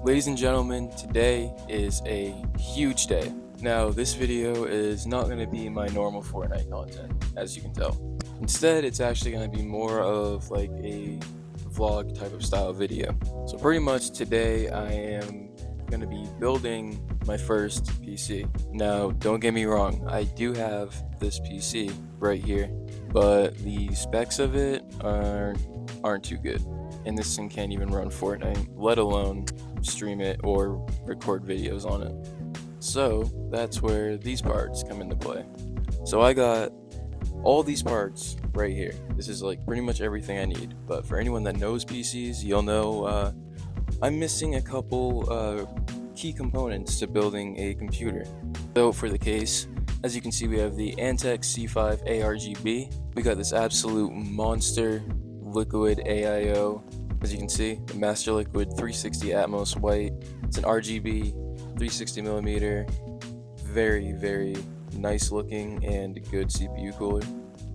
Ladies and gentlemen, today is a huge day. Now, this video is not going to be my normal Fortnite content, as you can tell. Instead, it's actually going to be more of like a vlog type of style video. So pretty much today I am going to be building my first PC. Now, don't get me wrong, I do have this PC right here, but the specs of it aren't too good. And this thing can't even run Fortnite, let alone stream it or record videos on it. So that's where these parts come into play. So I got all these parts right here. This is like pretty much everything I need. But for anyone that knows PCs, you'll know I'm missing a couple key components to building a computer. So for the case, as you can see, we have the Antec C5 ARGB. We got this absolute monster liquid AIO. As you can see, the Master Liquid 360 Atmos white. It's an RGB 360mm, very nice looking and good CPU cooler.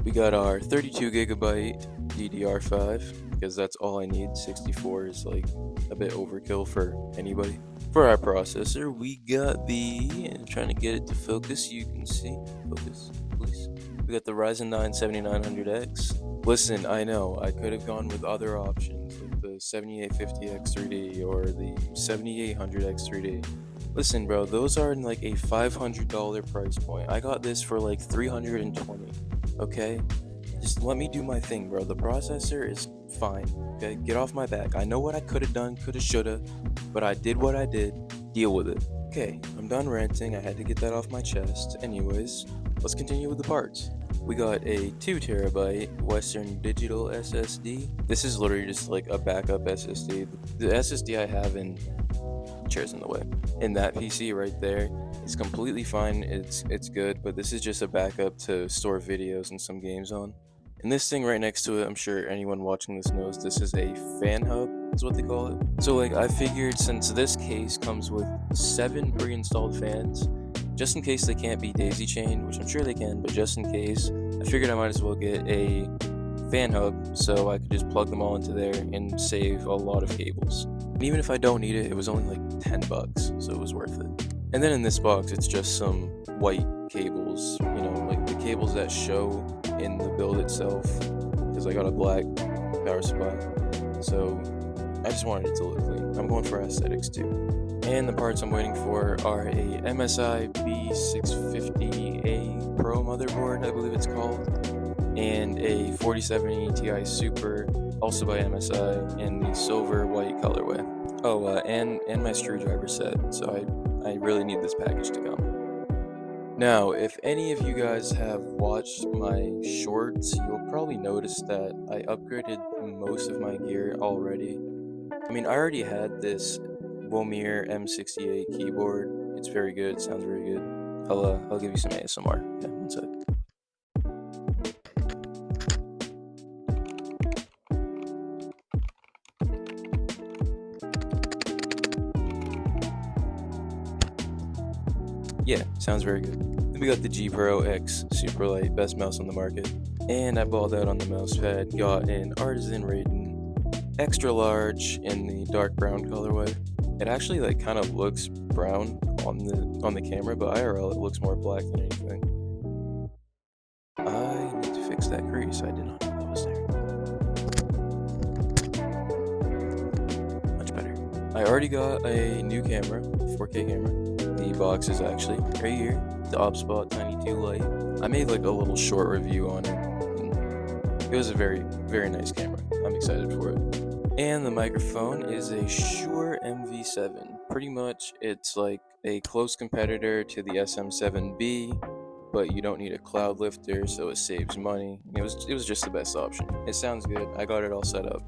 We got our 32GB DDR5 because that's all I need. 64 is like a bit overkill for anybody. For our processor, we got I'm trying to get it to focus. You can see, focus please. We got the Ryzen 9 7900X. Listen, I know I could have gone with other options like the 7850X3D or the 7800X3D. Listen, bro, those are in like a $500 price point. I got this for like $320. Okay, just let me do my thing, bro. The processor is fine. Okay, get off my back. I know what I could have done, coulda, shoulda, but I did what I did. Deal with it. Okay, I'm done ranting. I had to get that off my chest. Anyways, let's continue with the parts. We got a 2TB Western Digital SSD. This is literally just like a backup SSD. The SSD I have in chairs in the way. In that PC right there, it's completely fine. It's good, but this is just a backup to store videos and some games on. And this thing right next to it, I'm sure anyone watching this knows this is a fan hub, is what they call it. So like I figured since this case comes with 7 pre-installed fans, just in case they can't be daisy chained, which I'm sure they can, but just in case, I figured I might as well get a fan hub so I could just plug them all into there and save a lot of cables. And even if I don't need it, it was only like $10, so it was worth it. And then in this box, it's just some white cables, like the cables that show in the build itself, because I got a black power supply, so I just wanted it to look clean. I'm going for aesthetics too. And the parts I'm waiting for are a MSI B650A Pro motherboard, I believe it's called, and a 4070 Ti Super, also by MSI, in the silver white colorway. Oh, and my screwdriver set, so I really need this package to come. Now, if any of you guys have watched my shorts, you'll probably notice that I upgraded most of my gear already. I mean, I already had this Womir M68 keyboard. It's very good. It sounds very good. I'll give you some ASMR. Yeah, one sec. Yeah, sounds very good. Then we got the G Pro X Superlight, best mouse on the market. And I balled out on the mouse pad. Got an Artisan Raiden extra large in the dark brown colorway. It actually like kind of looks brown on the camera, but IRL it looks more black than anything. I need to fix that crease. I did not know that was there. Much better. I already got a new camera, 4K camera. The box is actually right here. The OBSBot Tiny 2 Lite. I made like a little short review on it. It was a very nice camera. I'm excited for it. And the microphone is a Shure MV7. Pretty much it's like a close competitor to the SM7B, but you don't need a cloud lifter, so it saves money. It was just the best option. It sounds good. I got it all set up.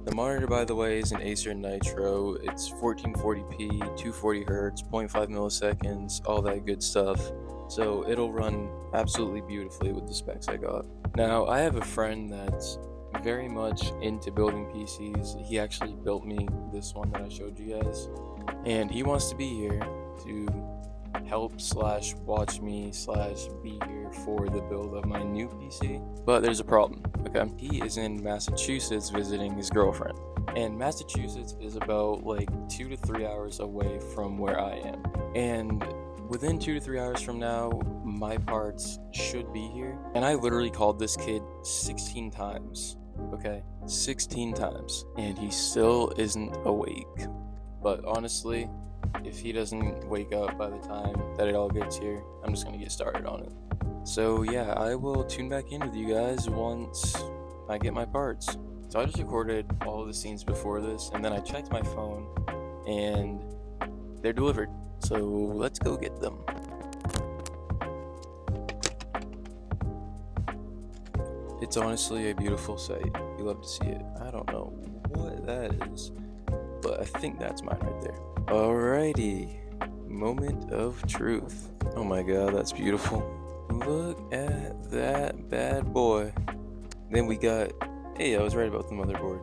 The monitor, by the way, is an Acer Nitro. It's 1440p, 240 Hz, 0.5 milliseconds, all that good stuff. So it'll run absolutely beautifully with the specs I got. Now, I have a friend that's very much into building PCs. He actually built me this one that I showed you guys, and he wants to be here to help / watch me / be here for the build of my new PC. But there's a problem, okay? He is in Massachusetts visiting his girlfriend. And Massachusetts is about like 2 to 3 hours away from where I am. And within 2 to 3 hours from now, my parts should be here. And I literally called this kid 16 times. Okay, 16 times. And he still isn't awake. But honestly, if he doesn't wake up by the time that it all gets here, I'm just gonna get started on it. So yeah, I will tune back in with you guys once I get my parts. So I just recorded all of the scenes before this, and then I checked my phone, and they're delivered. So let's go get them. It's honestly a beautiful sight. You love to see it. I don't know what that is, but I think that's mine right there. Alrighty, moment of truth. Oh my god, that's beautiful. Look at that bad boy. Then we got, hey, I was right about the motherboard.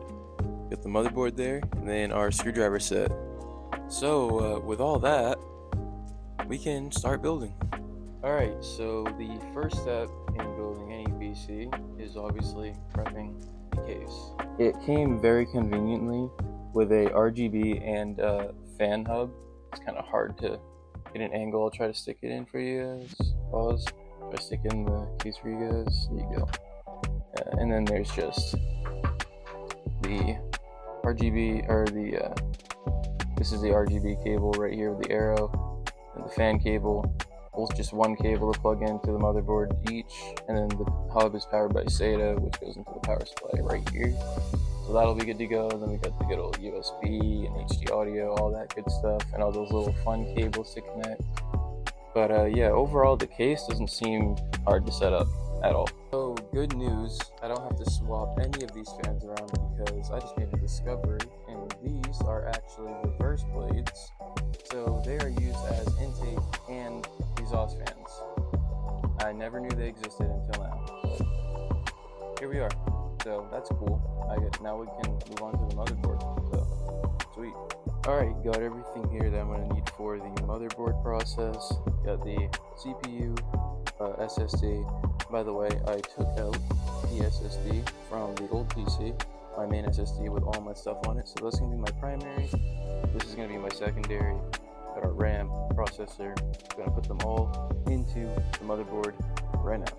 Got the motherboard there, and then our screwdriver set. So, with all that, we can start building. Alright, so the first step in building any PC is obviously prepping the case. It came very conveniently with a RGB and fan hub. It's kind of hard to get an angle. I'll try to stick it in for you guys. Pause. Try to stick in the case for you guys. There you go. And then there's just the RGB, or this is the RGB cable right here with the arrow, and the fan cable. Both just one cable to plug into the motherboard each, and then the hub is powered by SATA, which goes into the power supply right here. So that'll be good to go. Then we got the good old USB and HD audio, all that good stuff, and all those little fun cables to connect. But yeah, overall the case doesn't seem hard to set up at all. So good news, I don't have to swap any of these fans around because I just made a discovery, and these are actually reverse blades. So they are used as intake and exhaust fans. I never knew they existed until now, but here we are. So that's cool. Now we can move on to the motherboard. So sweet. Alright, got everything here that I'm going to need for the motherboard process. Got the CPU, SSD. By the way, I took out the SSD from the old PC, my main SSD with all my stuff on it. So that's going to be my primary. This is going to be my secondary. Got our RAM, processor. Going to put them all into the motherboard right now.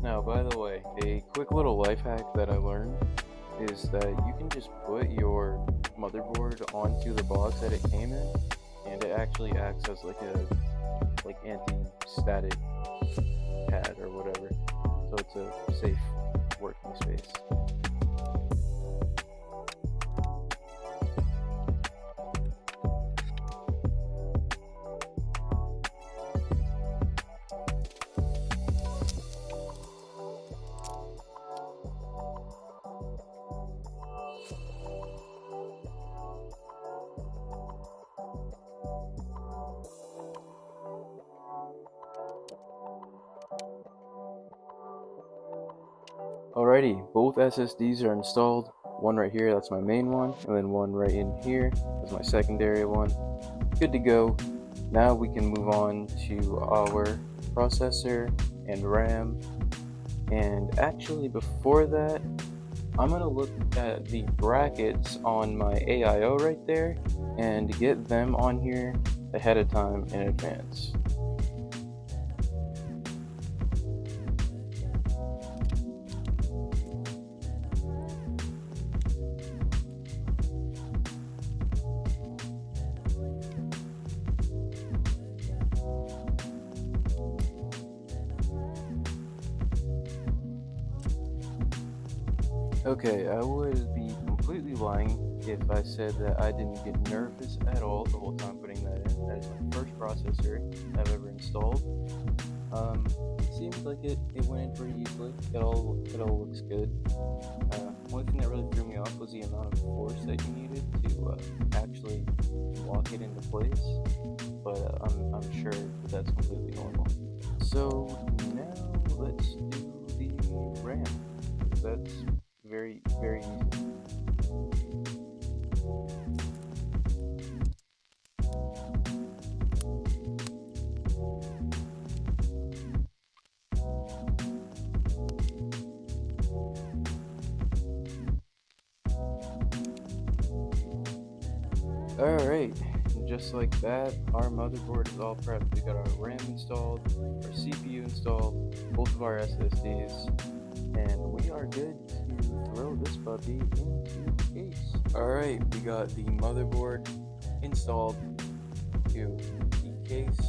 Now, by the way, a quick little life hack that I learned is that you can just put your motherboard onto the box that it came in, and it actually acts as like anti-static pad or whatever. So it's a safe working space. Alrighty, both SSDs are installed. One right here, that's my main one, and then one right in here, that's my secondary one. Good to go. Now we can move on to our processor and RAM. And actually before that, I'm going to look at the brackets on my AIO right there and get them on here ahead of time in advance. Okay, I would be completely lying if I said that I didn't get nervous at all the whole time putting that in. That is my first processor I've ever installed. It seems like it went in pretty easily. It all looks good. One thing that really threw me off was the amount of force that you needed to actually lock it into place. But I'm sure that's completely normal. So now let's do the RAM. That's very, very easy. Alright, just like that, our motherboard is all prepped. We got our RAM installed, our CPU installed, both of our SSDs, and we are good to throw this puppy into the case. Alright, we got the motherboard installed to the case,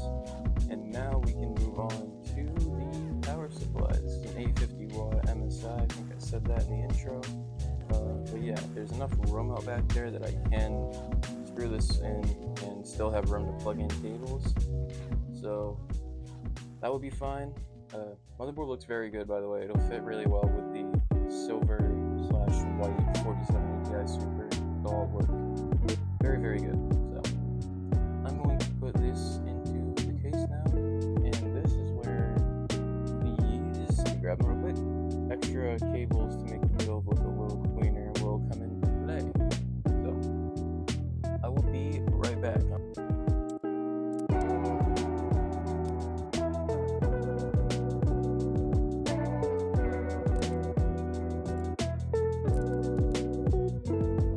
and now we can move on to the power supply. This is an 850 watt MSI, I think I said that in the intro. But yeah, there's enough room out back there that I can screw this in and still have room to plug in cables, so that would be fine. Motherboard looks very good, by the way. It'll fit really well with the silver/white 4070 Ti Super. It'll all work very, very good. So I'm going to put this into the case now, and this is where these, grab them real quick, extra cables to make the build look a little cleaner will come into play. So I will be right back.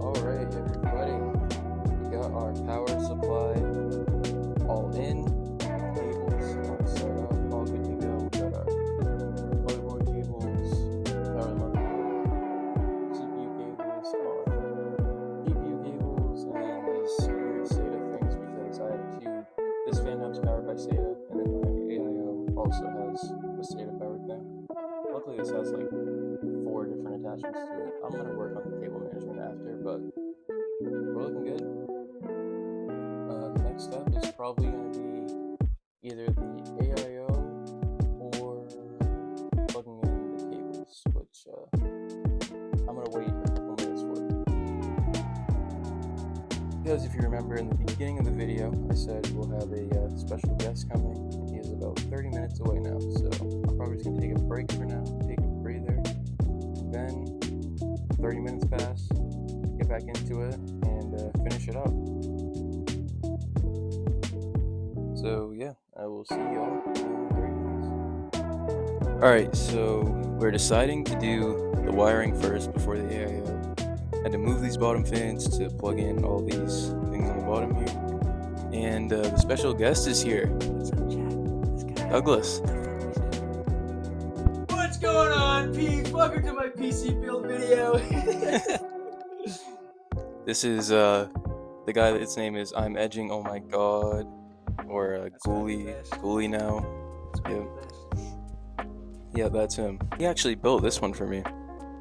Alright everybody, we got our power supply all in, cables all set up, all good to go. We got our motherboard cables, power motherboard, CPU cables, our GPU cables, and then these weird SATA things because I have two. This fan hub's powered by SATA, and then my AIO also has a SATA powered thing. Luckily this has like 4 different attachments to it. I'm going to work on the cable management after, but we're looking good. The next step is probably going to be either the AIO or plugging in the cables, which I'm going to wait a couple minutes for. Because if you remember in the beginning of the video, I said we'll have a special guest coming, and he is about 30 minutes away now, so I'm probably just going to take a break for now, take a breather, and then 30 minutes pass, get back into it, and finish it up. So yeah, I will see y'all in 30 minutes. Alright, so we're deciding to do the wiring first before the AIO. Had to move these bottom fans to plug in all these things on the bottom here. And the special guest is here. Douglas. What's going on, Pete? Welcome to my PC build video. This is the guy that its name is I'm Edging, oh my god. Or Ghoulie now. Yeah, that's him. He actually built this one for me.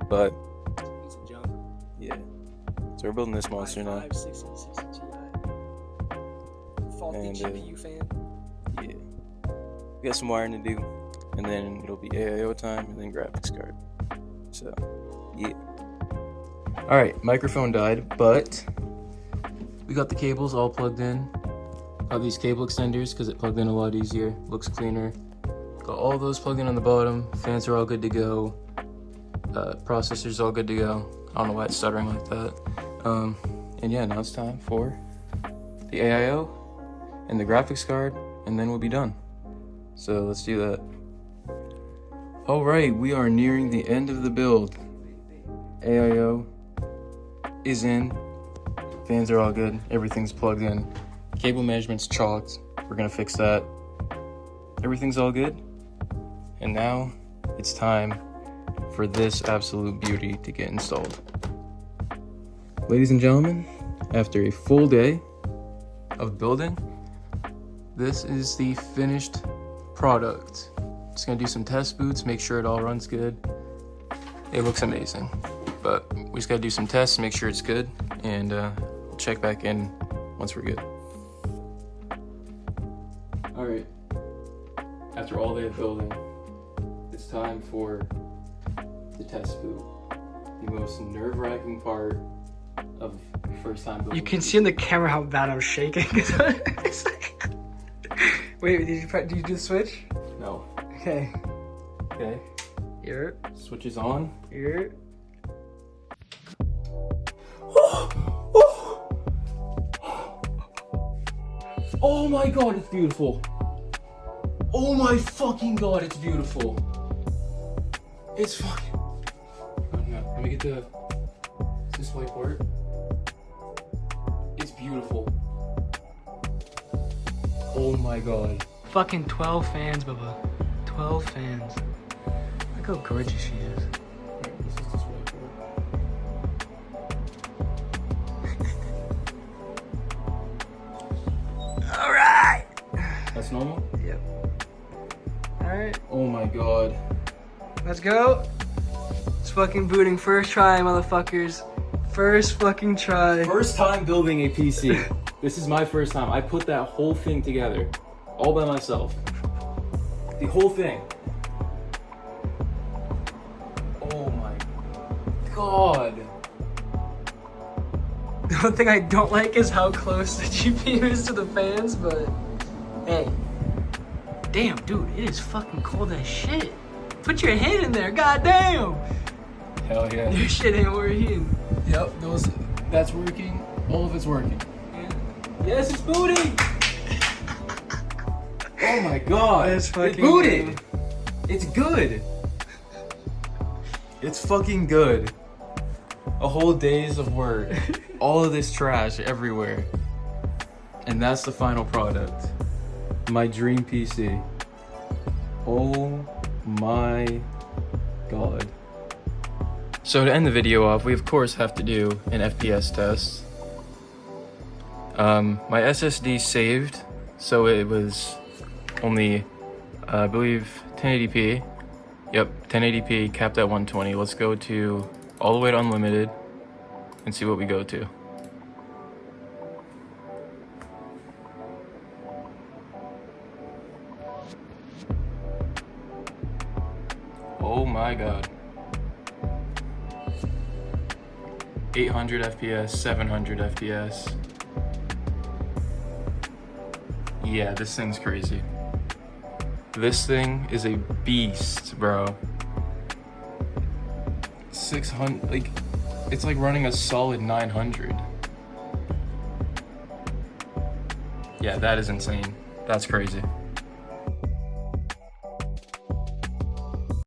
But yeah. So we're building this monster now. Faulty GPU fan. Yeah. We got some wiring to do, and then it'll be AIO time, and then graphics card. So, yeah. Alright, microphone died, but we got the cables all plugged in. Got these cable extenders because it plugged in a lot easier, looks cleaner. Got all those plugged in on the bottom, fans are all good to go. Processor's all good to go. I don't know why it's stuttering like that. And yeah, now it's time for the AIO and the graphics card, and then we'll be done. So let's do that. Alright, we are nearing the end of the build. AIO is in, fans are all good, everything's plugged in. Cable management's chalked, we're gonna fix that. Everything's all good. And now it's time for this absolute beauty to get installed. Ladies and gentlemen, after a full day of building, this is the finished product. Just gonna do some test boots, make sure it all runs good. It looks amazing, but we just gotta do some tests, make sure it's good, and we'll check back in once we're good. All right, after all day of building, it's time for the test boot. The most nerve-wracking part of first time building. You can see in the camera how bad I'm shaking. It's like... Wait, did you do the switch? No. Okay. Okay. Here. Switch is on. Here. Oh my god, it's beautiful. Oh my fucking god, it's beautiful. It's fucking... Let me get the... Is this white part? It's beautiful. beautiful. Oh my god. Fucking 12 fans, Bubba. 12 fans. Look how gorgeous she is. Alright, this is just way cool. Alright! That's normal? Yep. Alright, Oh my god. let's go. It's fucking booting. First try, motherfuckers. First fucking try. First time building a PC. This is my first time. I put that whole thing together. All by myself. The whole thing. Oh my god. The one thing I don't like is how close the GPU is to the fans, but hey. Damn, dude, it is fucking cold as shit. Put your hand in there, goddamn. Hell yeah. Your shit ain't working. Yep, that's working. All of it's working. Yeah. Yes, it's booting! Oh my god. That's fucking it booted! good. It's good! It's fucking good. A whole days of work. All of this trash everywhere. And that's the final product. My dream PC. Oh my god. So to end the video off, we of course have to do an FPS test. My SSD saved, so it was only, I believe, 1080p. Yep, 1080p, capped at 120. Let's go to all the way to unlimited and see what we go to. Oh my god. 800 FPS, 700 FPS. Yeah, this thing's crazy. This thing is a beast, bro. 600, like, it's like running a solid 900. Yeah, that is insane. That's crazy.